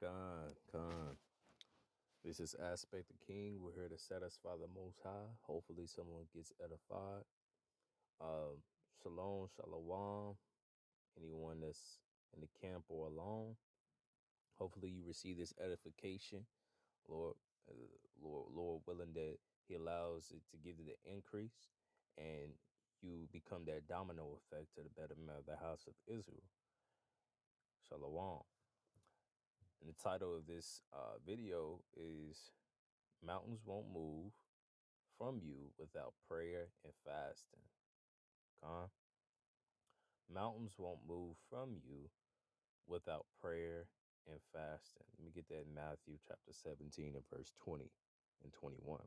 Khan. This is Aspect the King. We're here to satisfy the Most High. Hopefully, someone gets edified. Shalom, shalom. Anyone that's in the camp or alone, hopefully you receive this edification. Lord willing that He allows it to give you the increase, and you become that domino effect to the betterment of the house of Israel. Shalom. And the title of this video is "Mountains Won't Move from You Without Prayer and Fasting." Con. Mountains won't move from you without prayer and fasting. Let me get that in Matthew chapter 17 and verse 20 and 21.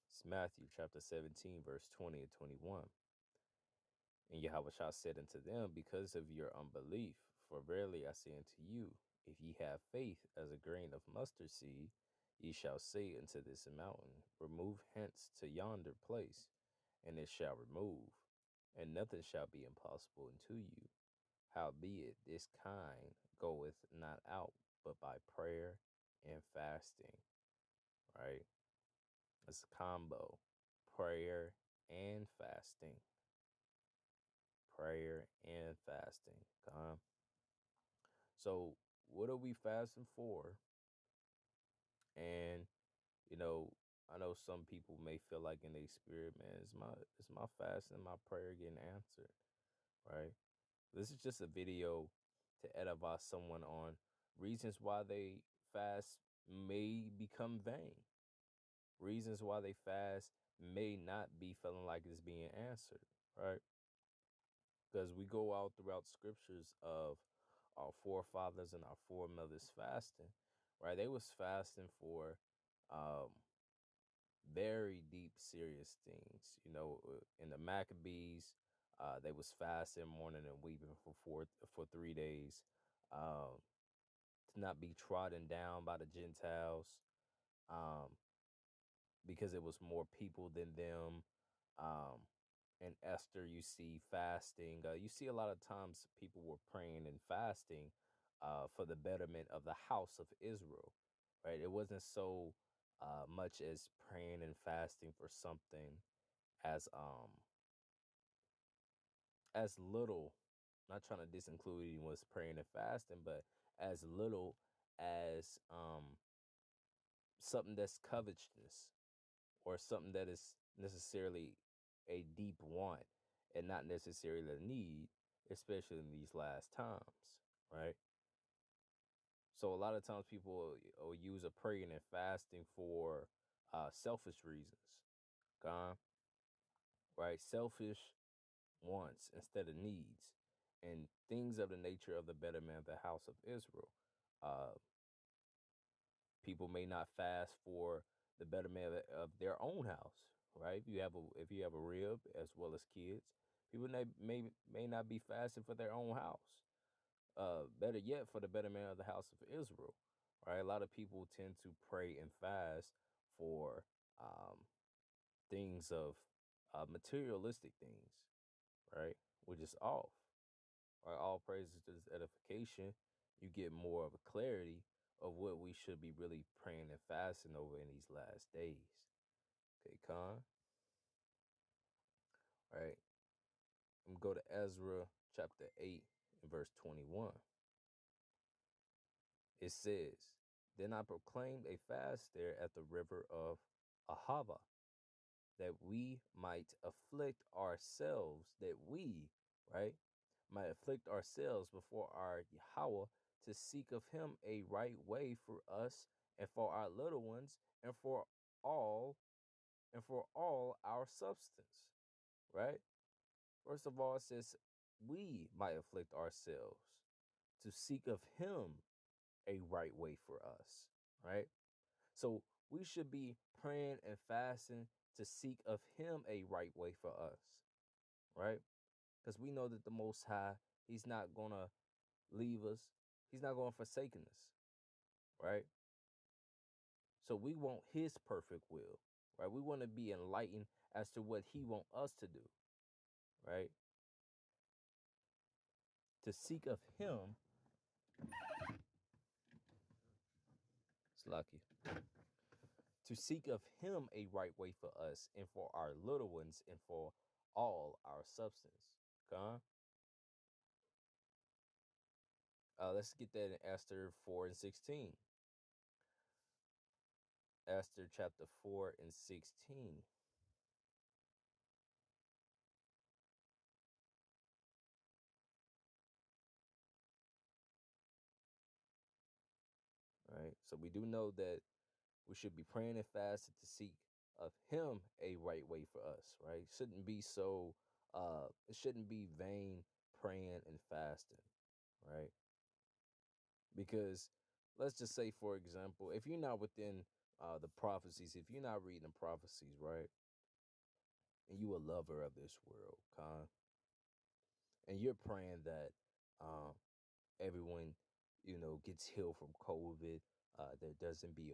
It's Matthew chapter 17, verse 20 and 21. And Yahushua said unto them, because of your unbelief, for verily I say unto you, if ye have faith as a grain of mustard seed, ye shall say unto this mountain, remove hence to yonder place, and it shall remove, and nothing shall be impossible unto you. Howbeit this kind goeth not out but by prayer and fasting. Right? It's a combo. Prayer and fasting. Prayer and fasting. So what are we fasting for? And I know some people may feel like in their spirit, man, is my fasting, my prayer getting answered, right? This is just a video to edify someone on reasons why they fast may become vain. Reasons why they fast may not be feeling like it's being answered, right? Because we go out throughout scriptures of our forefathers and our foremothers fasting, right? They was fasting for very deep, serious things. In the Maccabees, they was fasting, mourning and weeping for 3 days, to not be trodden down by the Gentiles, um, because it was more people than them. In Esther, you see fasting. You see a lot of times people were praying and fasting for the betterment of the house of Israel, right? It wasn't so much as praying and fasting for something as little, not trying to disinclude anyone's praying and fasting, but as little as something that's covetousness, or something that is necessarily a deep want and not necessarily a need, especially in these last times, right? So a lot of times people will use a praying and fasting for selfish reasons, okay? Right? Selfish wants instead of needs, and things of the nature of the betterment of the house of Israel. Uh, People may not fast for the betterment of their own house, right? If you have a rib as well as kids, people may not be fasting for their own house. Better yet, for the betterment of the house of Israel, right? A lot of people tend to pray and fast for things of materialistic things, right? Which is off. Right? All praises to this edification. You get more of a clarity of what we should be really praying and fasting over in these last days. Okay, Con. All right. I'm going to go to Ezra chapter 8 and verse 21. It says, then I proclaimed a fast there at the river of Ahava, that we might afflict ourselves, right, might afflict ourselves before our Yahweh, to seek of him a right way for us and for our little ones all and for all our substance, right? First of all, it says we might afflict ourselves to seek of him a right way for us, right? So we should be praying and fasting to seek of him a right way for us, right? Because we know that the Most High, he's not going to leave us. He's not going to forsake us, right? So we want his perfect will, right? We want to be enlightened as to what he wants us to do, right? To seek of him, it's lucky. To seek of him a right way for us and for our little ones and for all our substance. Okay? Let's get that in Esther 4 and 16. Esther chapter 4 and 16. Right? So we do know that we should be praying and fasting to seek of him a right way for us, right? It shouldn't be vain praying and fasting, right? Because let's just say, for example, if you're not within the prophecies, if you're not reading the prophecies, right, and you a lover of this world, and you're praying that um, everyone, gets healed from COVID, there doesn't be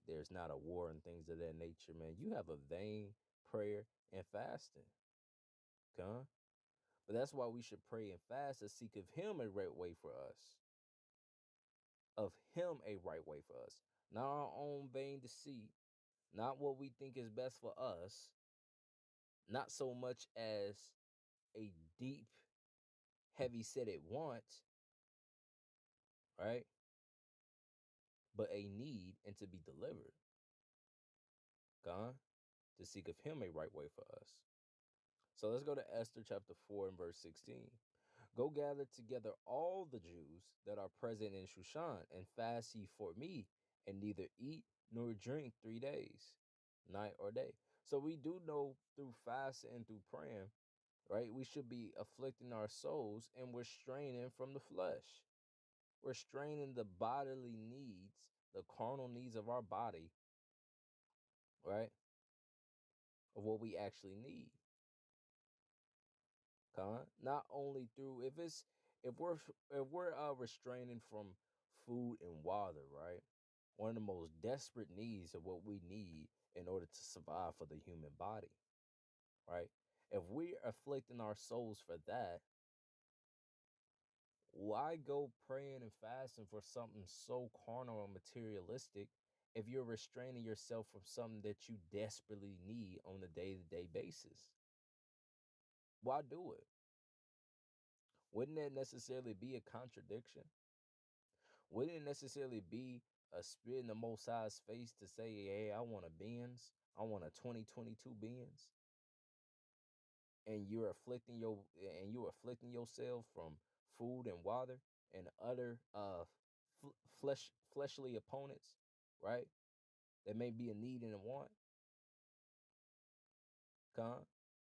there's not a war and things of that nature, man. You have a vain prayer and fasting, huh? But that's why we should pray and fast to seek of Him a right way for us, of Him a right way for us, not our own vain deceit, not what we think is best for us, not so much as a deep, heavy set it want, right? But a need and to be delivered, God, to seek of him a right way for us. So let's go to Esther chapter 4 and verse 16. Go gather together all the Jews that are present in Shushan, and fast ye for me, and neither eat nor drink 3 days, night or day. So we do know through fasting and through praying, right? We should be afflicting our souls and we're straining from the flesh. We're straining the bodily needs, the carnal needs of our body, right? Of what we actually need. Not only through if we're restraining from food and water, right? One of the most desperate needs of what we need in order to survive for the human body, right? If we're afflicting our souls for that, why go praying and fasting for something so carnal and materialistic if you're restraining yourself from something that you desperately need on a day-to-day basis? Why do it? Wouldn't that necessarily be a contradiction? Wouldn't it necessarily be a spit in the Most High's face to say, hey, I want a Benz, I want a 2022 Benz, and you're afflicting yourself from food and water and other fleshly opponents, right? That may be a need and a want. Con.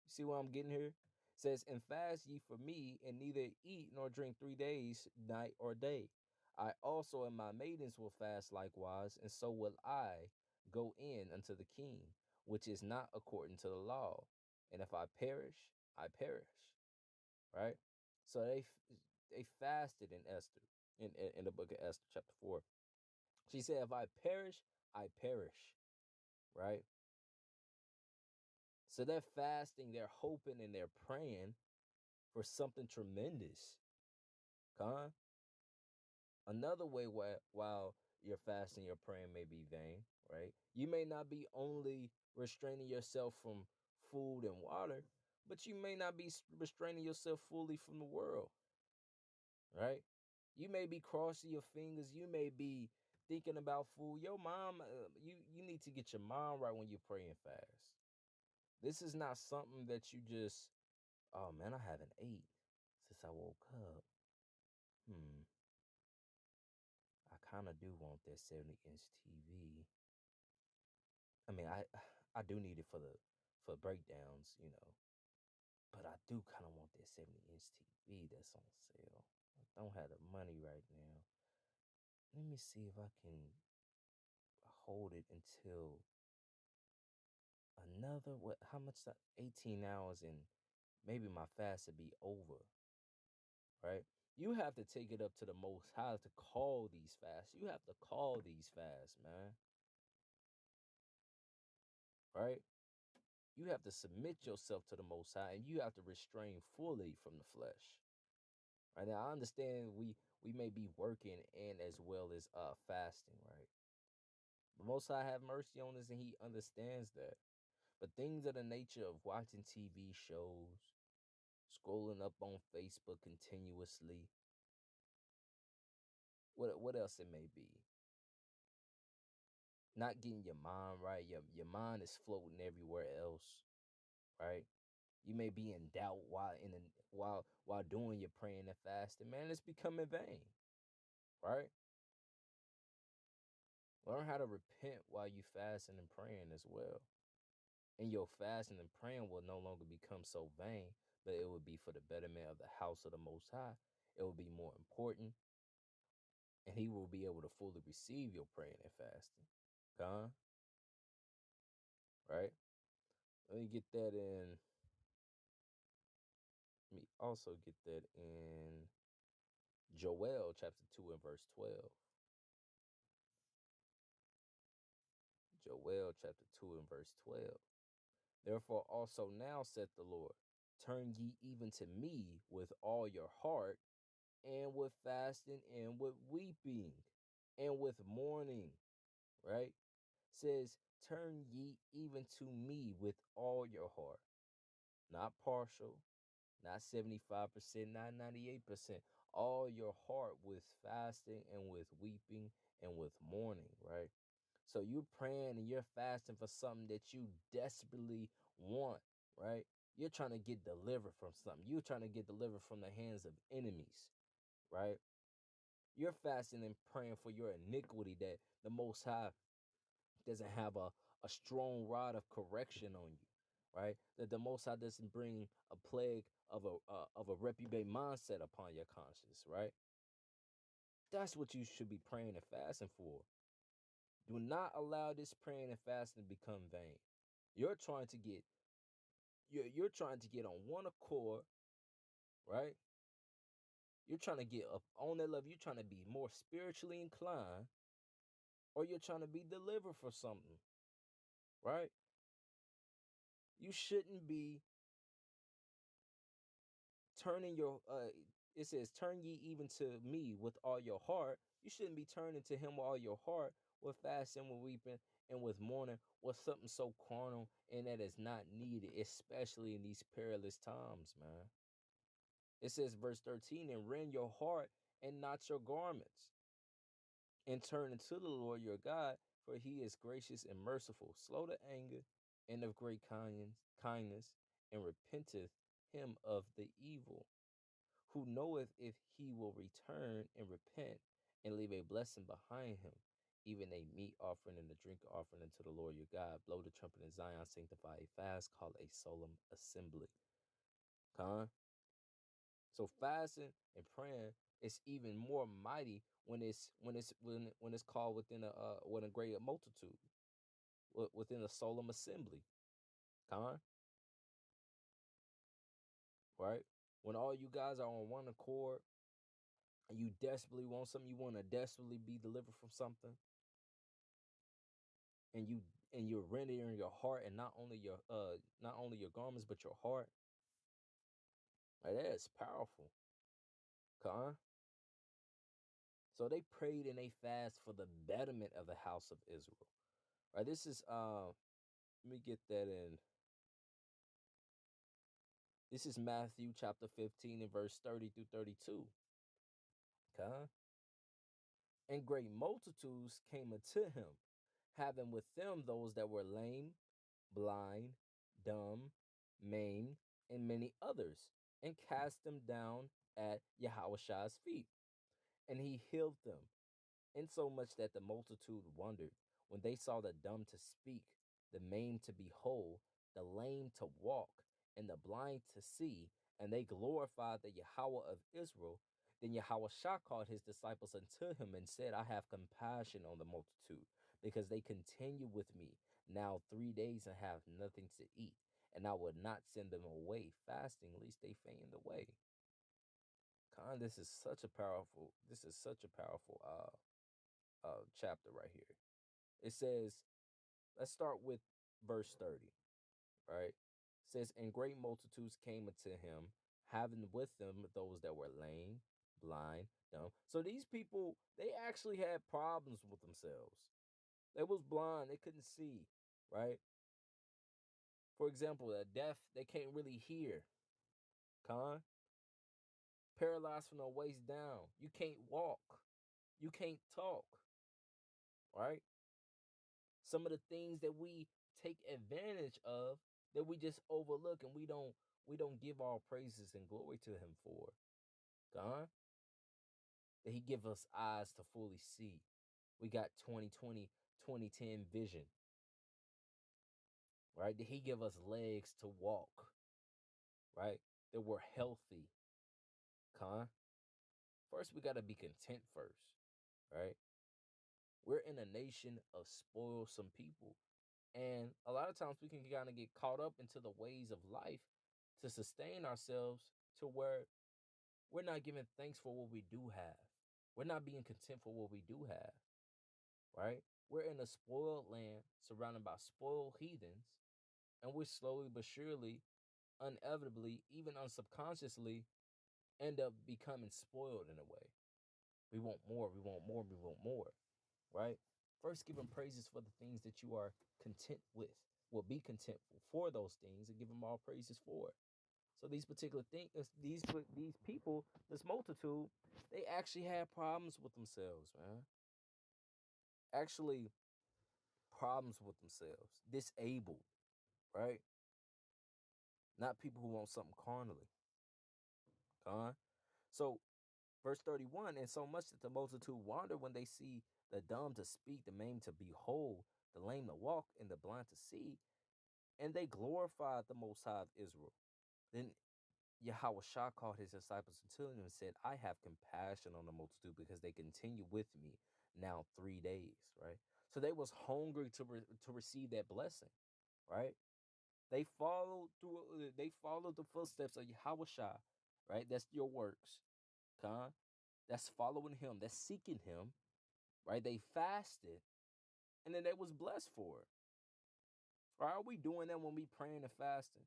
You see what I'm getting here? It says, and fast ye for me, and neither eat nor drink 3 days, night or day. I also and my maidens will fast likewise, and so will I go in unto the king, which is not according to the law. And if I perish, I perish. Right? So they fasted in Esther, in the book of Esther, chapter 4. She said, if I perish, I perish. Right? So they're fasting, they're hoping, and they're praying for something tremendous. Con. Another way while you're fasting, your praying may be vain, right? You may not be only restraining yourself from food and water, but you may not be restraining yourself fully from the world, right? You may be crossing your fingers. You may be thinking about food. Your mom, you need to get your mom right when you're praying fast. This is not something that you just, oh man, I haven't ate since I woke up. I kind of do want that 70-inch TV. I mean, I do need it for breakdowns, but I do kind of want that 70-inch TV that's on sale. I don't have the money right now. Let me see if I can hold it until another what? How much? 18 hours, and maybe my fast would be over. Right? You have to take it up to the Most High to call these fasts. You have to call these fasts, man. Right? You have to submit yourself to the Most High, and you have to restrain fully from the flesh. Right now, I understand we may be working and as well as fasting, right? The Most High have mercy on us, and He understands that. But things of the nature of watching TV shows, scrolling up on Facebook continuously, what else it may be, not getting your mind right. Your mind is floating everywhere else, right? You may be in doubt while doing your praying and fasting. Man, it's becoming vain, right? Learn how to repent while you fasting and praying as well. And your fasting and praying will no longer become so vain, but it will be for the betterment of the house of the Most High. It will be more important, and He will be able to fully receive your praying and fasting. Gone, right? Let me get that in. Let me also get that in Joel chapter 2 and verse 12. Joel chapter 2 and verse 12. Therefore also now saith the Lord, turn ye even to me with all your heart, and with fasting, and with weeping, and with mourning, right? Says, turn ye even to me with all your heart, not partial, not 75%, not 98%, all your heart with fasting and with weeping and with mourning, right? So you're praying and you're fasting for something that you desperately want, right? You're trying to get delivered from something. You're trying to get delivered from the hands of enemies, right? You're fasting and praying for your iniquity, that the Most High doesn't have a strong rod of correction on you, right? That the Most High doesn't bring a plague of a reprobate mindset upon your conscience, right? That's what you should be praying and fasting for. Do not allow this praying and fasting to become vain. You're trying to get you're trying to get on one accord, right? You're trying to get up on that level. You're trying to be more spiritually inclined, or you're trying to be delivered for something, right? You shouldn't be turning your it says, turn ye even to me with all your heart. You shouldn't be turning to Him with all your heart, with fasting, with weeping, and with mourning, with something so carnal and that is not needed, especially in these perilous times, man. It says, verse 13, and rend your heart and not your garments, and turn unto the Lord your God, for He is gracious and merciful, slow to anger, and of great kindness, and repenteth him of the evil, who knoweth if he will return and repent and leave a blessing behind him, even a meat offering and a drink offering unto the Lord your God. Blow the trumpet in Zion, sanctify a fast, call a solemn assembly. Con. So fasting and praying is even more mighty when it's called within a great multitude, within a solemn assembly. Con. Right? When all you guys are on one accord and you desperately want something, you want to desperately be delivered from something, and you're rendering your heart, and not only your garments but your heart. Like, that is powerful. Con. So they prayed and they fast for the betterment of the house of Israel. Right? This is let me get that in. This is Matthew chapter 15 and verse 30 through 32. Okay. And great multitudes came unto him, having with them those that were lame, blind, dumb, maimed, and many others, and cast them down at Yahushua feet. And he healed them, insomuch that the multitude wondered when they saw the dumb to speak, the maimed to be whole, the lame to walk, and the blind to see, and they glorified the Yahweh of Israel. Then Yahushua called his disciples unto him and said, I have compassion on the multitude, because they continue with me now 3 days and have nothing to eat, and I would not send them away fasting, lest they faint away. This is such a powerful, chapter right here. It says, let's start with verse 30. right? Says, and great multitudes came unto him, having with them those that were lame, blind, dumb. So these people, they actually had problems with themselves. They was blind, they couldn't see, right? For example, the deaf, they can't really hear. Con, paralyzed from the waist down. You can't walk. You can't talk, right? Some of the things that we take advantage of that we just overlook and we don't give all praises and glory to him for. God, that he give us eyes to fully see. We got 2020, 2010 vision, right? That he give us legs to walk, right? That we're healthy. Con. First, we got to be content first, right? We're in a nation of spoiled some people. And a lot of times we can kind of get caught up into the ways of life to sustain ourselves to where we're not giving thanks for what we do have. We're not being content for what we do have, right? We're in a spoiled land surrounded by spoiled heathens, and we're slowly but surely, inevitably, even unsubconsciously, end up becoming spoiled in a way. We want more, we want more, we want more, right? First, give him praises for the things that you are content with. Will be content for those things and give him all praises for it. So these particular things, these people, this multitude, they actually had problems with themselves, man. Actually, problems with themselves, disabled, right? Not people who want something carnally. So verse 31, and so much that the multitude wonder when they see the dumb to speak, the maimed to behold, the lame to walk, and the blind to see, and they glorified the Most High of Israel. Then Yahweh Shah called his disciples unto him and said, I have compassion on the multitude because they continue with me now 3 days, right? So they was hungry to receive that blessing, right? They followed the footsteps of Yahweh Shah, right? That's your works, Khan. That's following him, that's seeking him, right? They fasted, and then they was blessed for it. Or are we doing that when we praying and fasting?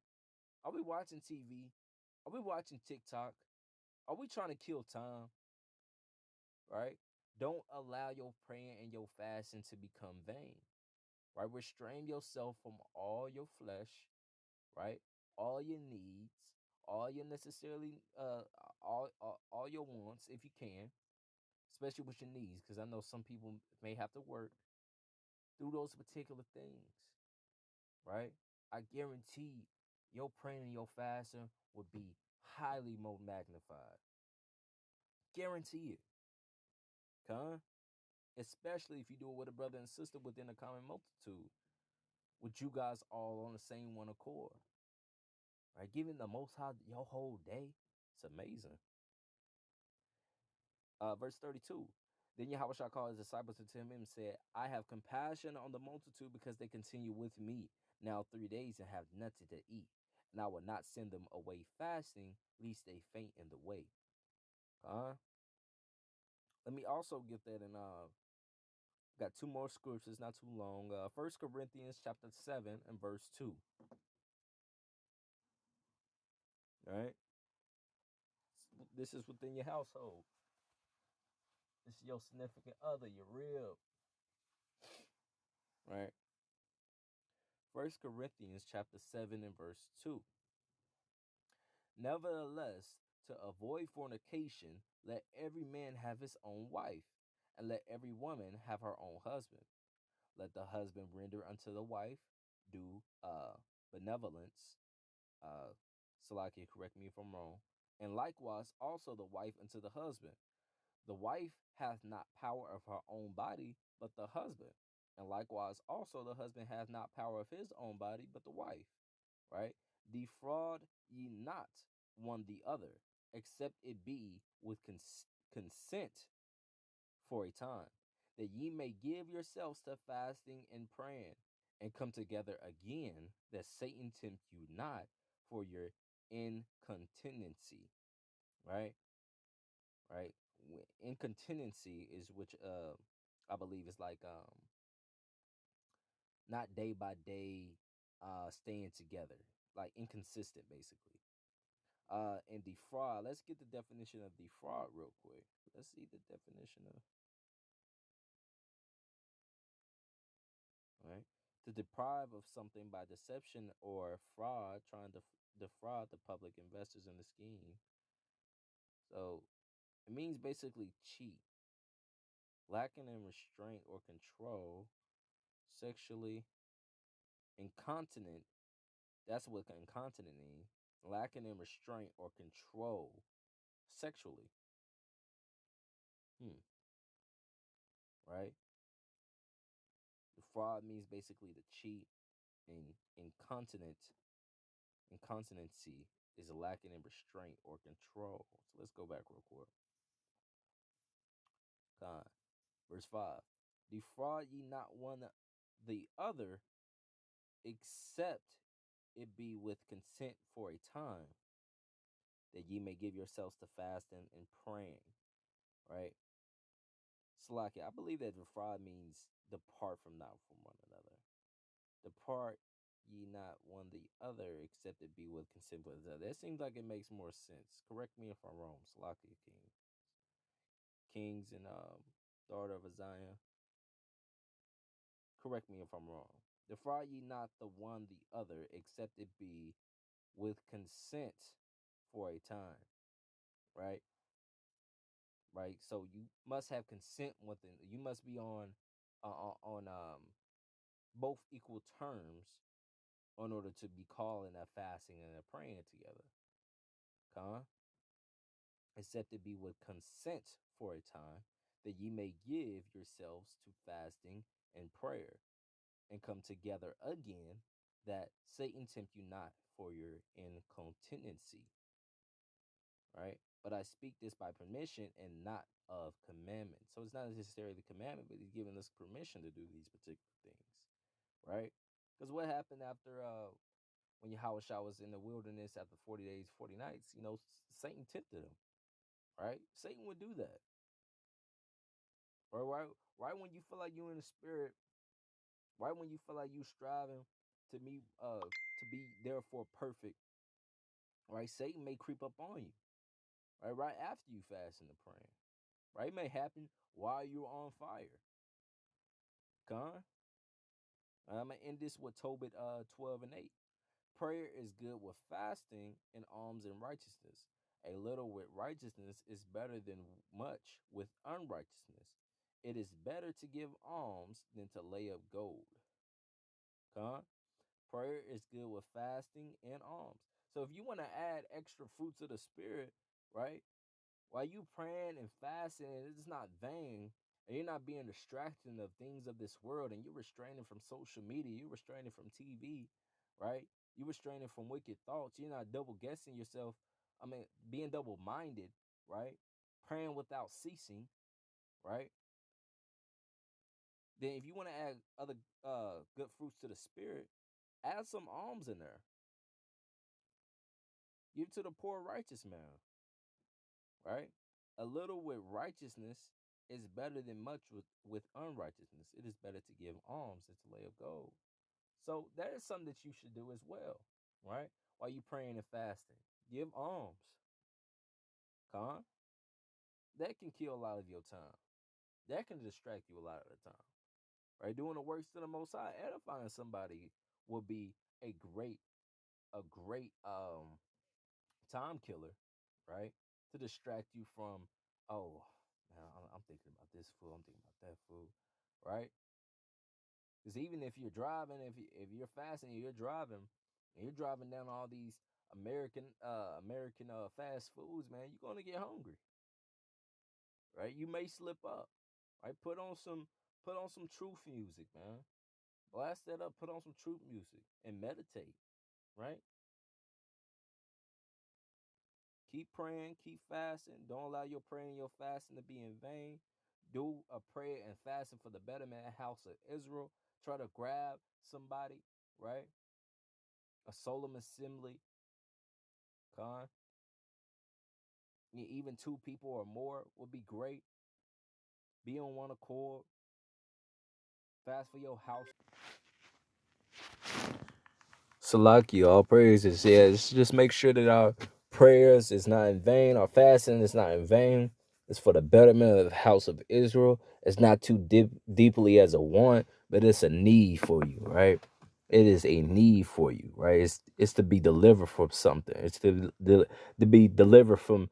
Are we watching TV? Are we watching TikTok? Are we trying to kill time? Right? Don't allow your praying and your fasting to become vain. Right? Restrain yourself from all your flesh, right? All your needs, all your necessarily all your wants if you can, especially with your needs, because I know some people may have to work through those particular things, right? I guarantee your praying and your fasting would be highly more magnified. Guarantee it. Con? Especially if you do it with a brother and sister within a common multitude, with you guys all on the same one accord. Right? Giving the Most High your whole day. It's amazing. Verse 32. Then Yahweh shall call his disciples unto him and said, I have compassion on the multitude because they continue with me now 3 days and have nothing to eat. And I will not send them away fasting, lest they faint in the way. Let me also get that in got two more scriptures, not too long. 1 Corinthians chapter 7 and verse 2. All right. This is within your household. This is your significant other, your rib. Right. 1 Corinthians chapter 7 and verse 2. Nevertheless, to avoid fornication, let every man have his own wife, and let every woman have her own husband. Let the husband render unto the wife due benevolence. Salakia, correct me if I'm wrong. And likewise also the wife unto the husband. The wife hath not power of her own body, but the husband. And likewise also the husband hath not power of his own body, but the wife. Right? Defraud ye not one the other, except it be with consent for a time, that ye may give yourselves to fasting and praying, and come together again, that Satan tempt you not for your incontinency. Right? Right? Incontinency is which I believe is like not day by day. staying together, like inconsistent, basically. And defraud. Let's get the definition of defraud real quick. Let's see the definition of, right? To deprive of something by deception or fraud, trying to defraud the public, investors in the scheme. So it means basically cheat, lacking in restraint or control, sexually incontinent. That's what incontinent means. Lacking in restraint or control sexually. Hmm. Right? The fraud means basically to cheat, and incontinency is lacking in restraint or control. So let's go back real quick. Con. Verse 5. Defraud ye not one the other, except it be with consent for a time, that ye may give yourselves to fasting and praying. Right? Slaki, I believe that defraud means depart from not from one another. Depart ye not one the other, except it be with consent for the other. That seems like it makes more sense. Correct me if I'm wrong. Slaki King. Kings and daughter of Zion. Correct me if I'm wrong. Defraud ye not the one the other, except it be with consent for a time. Right? Right. So you must have consent within. You must be on both equal terms in order to be calling a fasting and a praying together. Con, except it be with consent for a time, that ye may give yourselves to fasting and prayer, and come together again, that Satan tempt you not for your incontinency. Right? But I speak this by permission and not of commandment. So it's not necessarily the commandment, but he's giving us permission to do these particular things. Right? Because what happened after when Yahweh was in the wilderness after 40 days, 40 nights, Satan tempted him. Right? Satan would do that. Right when you feel like you're in the spirit, right when you feel like you striving to be therefore perfect, right? Satan may creep up on you. Right after you fasting and praying. Right? It may happen while you're on fire. Con? I'm gonna end this with Tobit 12 and 8. Prayer is good with fasting and alms and righteousness. A little with righteousness is better than much with unrighteousness. It is better to give alms than to lay up gold. Con? Prayer is good with fasting and alms. So if you want to add extra fruits of the spirit, right? While you praying and fasting, it's not vain, and you're not being distracted of things of this world, and you're restraining from social media, you're restraining from TV, right? You're restraining from wicked thoughts. You're not double guessing yourself. Being double minded, right? Praying without ceasing, right? Then if you want to add other good fruits to the spirit, add some alms in there. Give to the poor righteous man, right? A little with righteousness is better than much with unrighteousness. It is better to give alms than to lay up gold. So that is something that you should do as well, right? While you praying and fasting, give alms. Con, that can kill a lot of your time. That can distract you a lot of the time, right? Doing the works to the Most High, edifying somebody will be a great time killer, right? To distract you from, oh, man, I'm thinking about this food, I'm thinking about that food, right? Because even if you're driving, if you're fasting, and you're driving down all these American fast foods, man, you're gonna get hungry, right? You may slip up, right? Put on some truth music, man. Blast that up. Put on some truth music and meditate, right? Keep praying, keep fasting. Don't allow your praying and your fasting to be in vain. Do a prayer and fasting for the betterment house of Israel. Try to grab somebody, right? A solemn assembly, con. Even two people or more would be great. Be on one accord. Fast for your house. Salaki, all praises. Yeah, just make sure that our prayers is not in vain, our fasting is not in vain. It's for the betterment of the house of Israel. It's not too deeply as a want, but it's a need for you, right? It is a need for you, right? It's to be delivered from something. It's to be delivered from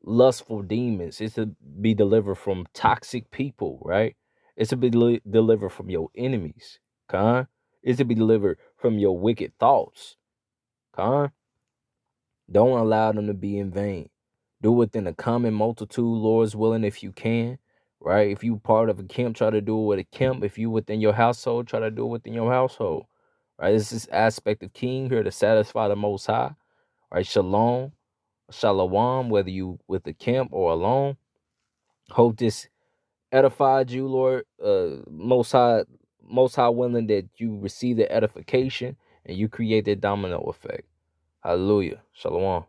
lustful demons. It's to be delivered from toxic people, right? It's to be delivered from your enemies, Khan. It's to be delivered from your wicked thoughts, Khan. Don't allow them to be in vain. Do within a common multitude, Lord's willing, if you can, right? If you part of a camp, try to do it with a camp. If you within your household, try to do it within your household, right? This is aspect of King here to satisfy the Most High, right? Shalom, shalom, whether you with the camp or alone. Hope this edified you, Lord. Most high willing that you receive the edification and you create that domino effect. Hallelujah. Shalom.